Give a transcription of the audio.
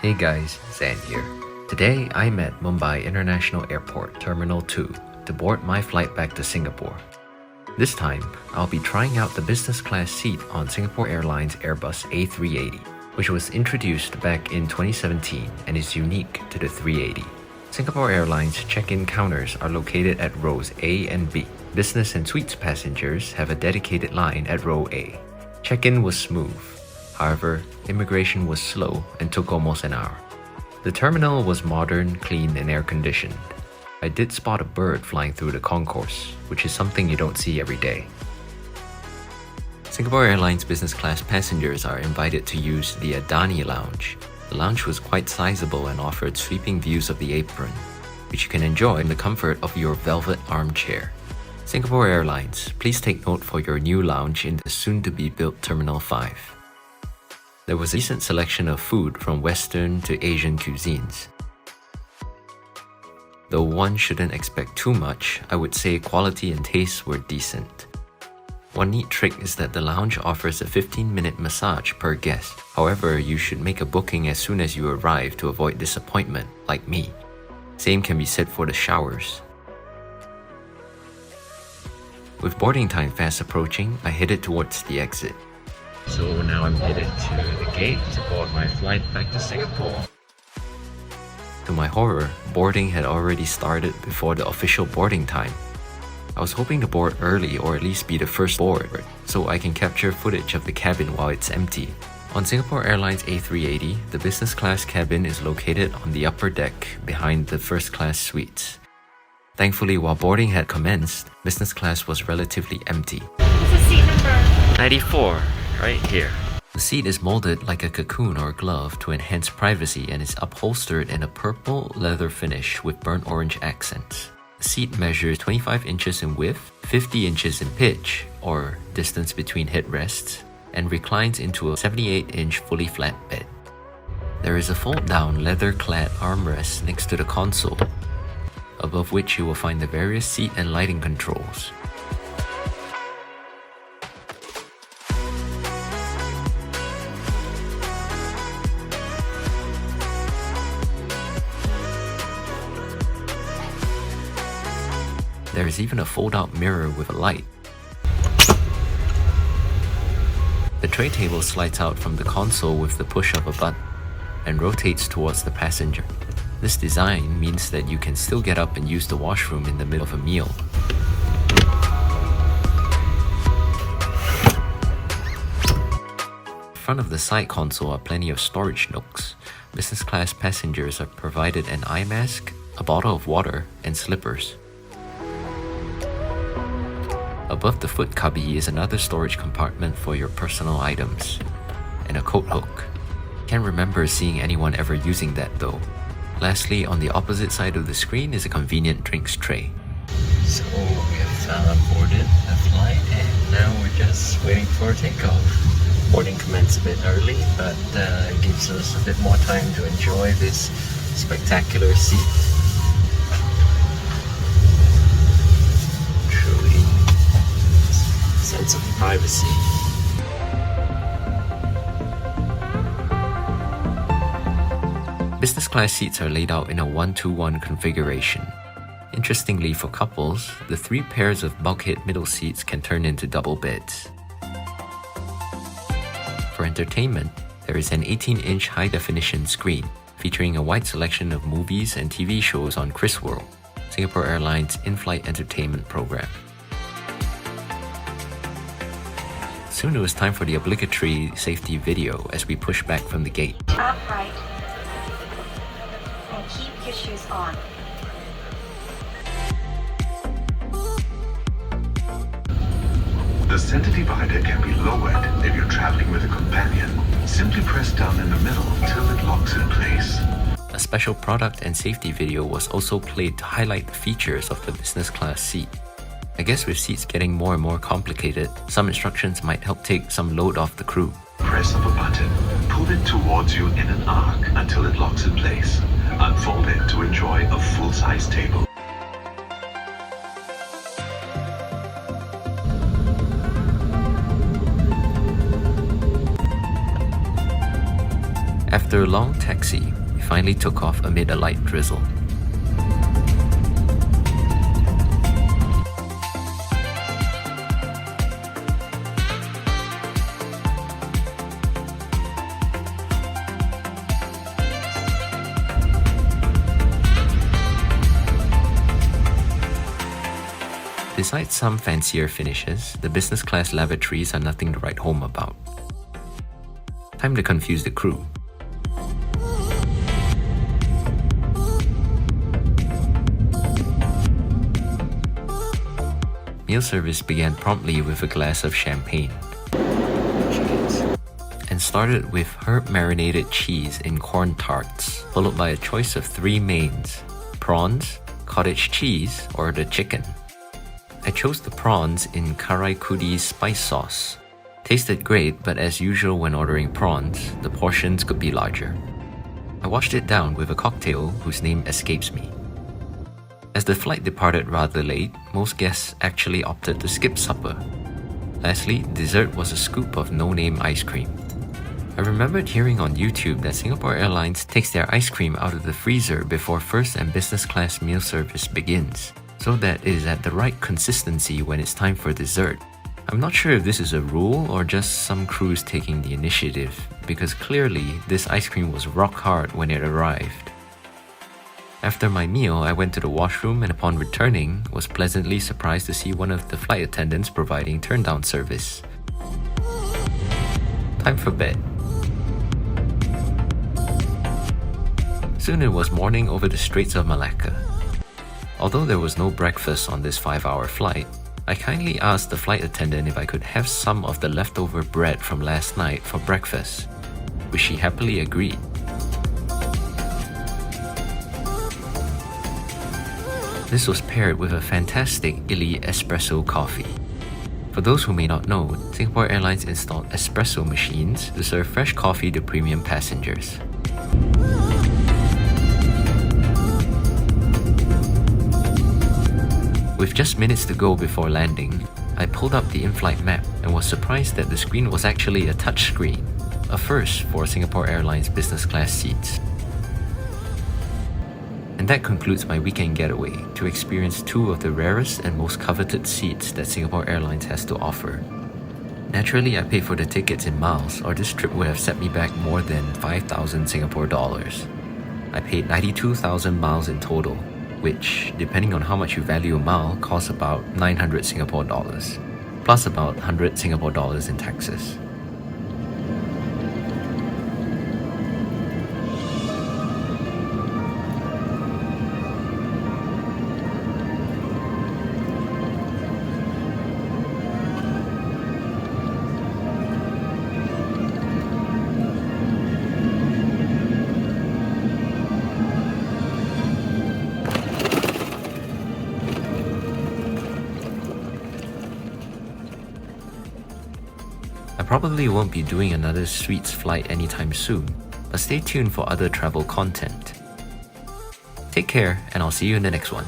Hey guys, Zan here. Today I'm at Mumbai International Airport Terminal 2 to board my flight back to Singapore. This time, I'll be trying out the business class seat on Singapore Airlines Airbus A380, which was introduced back in 2017 and is unique to the 380. Singapore Airlines check-in counters are located at rows A and B. Business and suites passengers have a dedicated line at row A. Check-in was smooth. However, immigration was slow and took almost an hour. The terminal was modern, clean, and air-conditioned. I did spot a bird flying through the concourse, which is something you don't see every day. Singapore Airlines business class passengers are invited to use the Adani lounge. The lounge was quite sizable and offered sweeping views of the apron, which you can enjoy in the comfort of your velvet armchair. Singapore Airlines, please take note for your new lounge in the soon-to-be-built Terminal 5. There was a decent selection of food from Western to Asian cuisines. Though one shouldn't expect too much, I would say quality and taste were decent. One neat trick is that the lounge offers a 15-minute massage per guest. However, you should make a booking as soon as you arrive to avoid disappointment, like me. Same can be said for the showers. With boarding time fast approaching, I headed towards the exit. So now I'm headed to the gate to board my flight back to Singapore. To my horror, boarding had already started before the official boarding time. I was hoping to board early or at least be the first board, so I can capture footage of the cabin while it's empty. On Singapore Airlines A380, the business class cabin is located on the upper deck behind the first class suites. Thankfully, while boarding had commenced, business class was relatively empty. This is seat number 94, right here. The seat is molded like a cocoon or glove to enhance privacy and is upholstered in a purple leather finish with burnt orange accents. The seat measures 25 inches in width, 50 inches in pitch, or distance between headrests, and reclines into a 78-inch fully flat bed. There is a fold-down leather-clad armrest next to the console, above which you will find the various seat and lighting controls. There is even a fold-out mirror with a light. The tray table slides out from the console with the push of a button and rotates towards the passenger. This design means that you can still get up and use the washroom in the middle of a meal. In front of the side console are plenty of storage nooks. Business class passengers are provided an eye mask, a bottle of water, and slippers. Above the foot cubby is another storage compartment for your personal items, and a coat hook. Can't remember seeing anyone ever using that though. Lastly, on the opposite side of the screen is a convenient drinks tray. So we've boarded the flight and now we're just waiting for takeoff. Boarding commenced a bit early, but it gives us a bit more time to enjoy this spectacular seat. Sense of privacy. Business class seats are laid out in a 1-to-1 configuration. Interestingly for couples, the 3 pairs of bulkhead middle seats can turn into double beds. For entertainment, there is an 18-inch high-definition screen featuring a wide selection of movies and TV shows on Chris World, Singapore Airlines Inflight Entertainment program. Soon it was time for the obligatory safety video as we push back from the gate. upright and keep your shoes on. The center divider can be lowered if you're traveling with a companion. Simply press down in the middle till it locks in place. A special product and safety video was also played to highlight the features of the business class seat. I guess with seats getting more and more complicated, some instructions might help take some load off the crew. Press of a button. Pull it towards you in an arc until it locks in place. Unfold it to enjoy a full-size table. After a long taxi, we finally took off amid a light drizzle. Besides some fancier finishes, the business class lavatories are nothing to write home about. Time to confuse the crew. Meal service began promptly with a glass of champagne and started with herb-marinated cheese in corn tarts, followed by a choice of 3 mains: prawns, cottage cheese, or the chicken. I chose the prawns in LiQWYD spice sauce. Tasted great, but as usual when ordering prawns, the portions could be larger. I washed it down with a cocktail whose name escapes me. As the flight departed rather late, most guests actually opted to skip supper. Lastly, dessert was a scoop of no-name ice cream. I remembered hearing on YouTube that Singapore Airlines takes their ice cream out of the freezer before first and business class meal service begins, so that it is at the right consistency when it's time for dessert. I'm not sure if this is a rule or just some crews taking the initiative, because clearly this ice cream was rock hard when it arrived. After my meal, I went to the washroom and upon returning, was pleasantly surprised to see one of the flight attendants providing turn-down service. Time for bed. Soon it was morning over the Straits of Malacca. Although there was no breakfast on this 5-hour flight, I kindly asked the flight attendant if I could have some of the leftover bread from last night for breakfast, which she happily agreed. This was paired with a fantastic Illy espresso coffee. For those who may not know, Singapore Airlines installed espresso machines to serve fresh coffee to premium passengers. With just minutes to go before landing, I pulled up the in-flight map and was surprised that the screen was actually a touchscreen, a first for Singapore Airlines business class seats. And that concludes my weekend getaway to experience 2 of the rarest and most coveted seats that Singapore Airlines has to offer. Naturally, I paid for the tickets in miles, or this trip would have set me back more than 5,000 Singapore dollars. I paid 92,000 miles in total, which, depending on how much you value a mile, costs about 900 Singapore dollars, plus about 100 Singapore dollars in taxes. I probably won't be doing another Sweets flight anytime soon, but stay tuned for other travel content. Take care, and I'll see you in the next one.